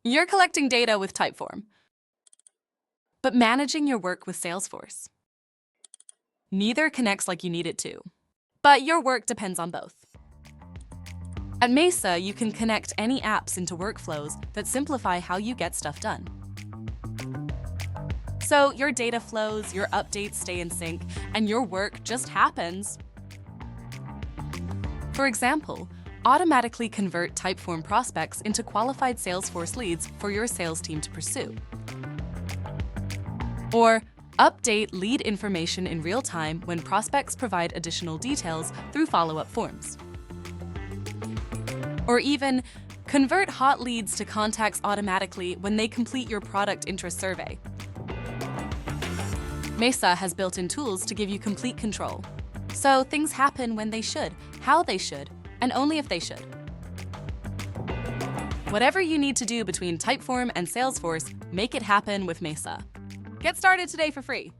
You're collecting data with Typeform, but managing your work with Salesforce. Neither connects like you need it to, but your work depends on both. At Mesa, you can connect any apps into workflows that simplify how you get stuff done. So your data flows, your updates stay in sync, and your work just happens. For example, automatically convert Typeform prospects into qualified Salesforce leads for your sales team to pursue. Or update lead information in real time when prospects provide additional details through follow-up forms. Or even convert hot leads to contacts automatically when they complete your product interest survey. Mesa has built-in tools to give you complete control. So things happen when they should, how they should, and only if they should. Whatever you need to do between Typeform and Salesforce, make it happen with Mesa. Get started today for free.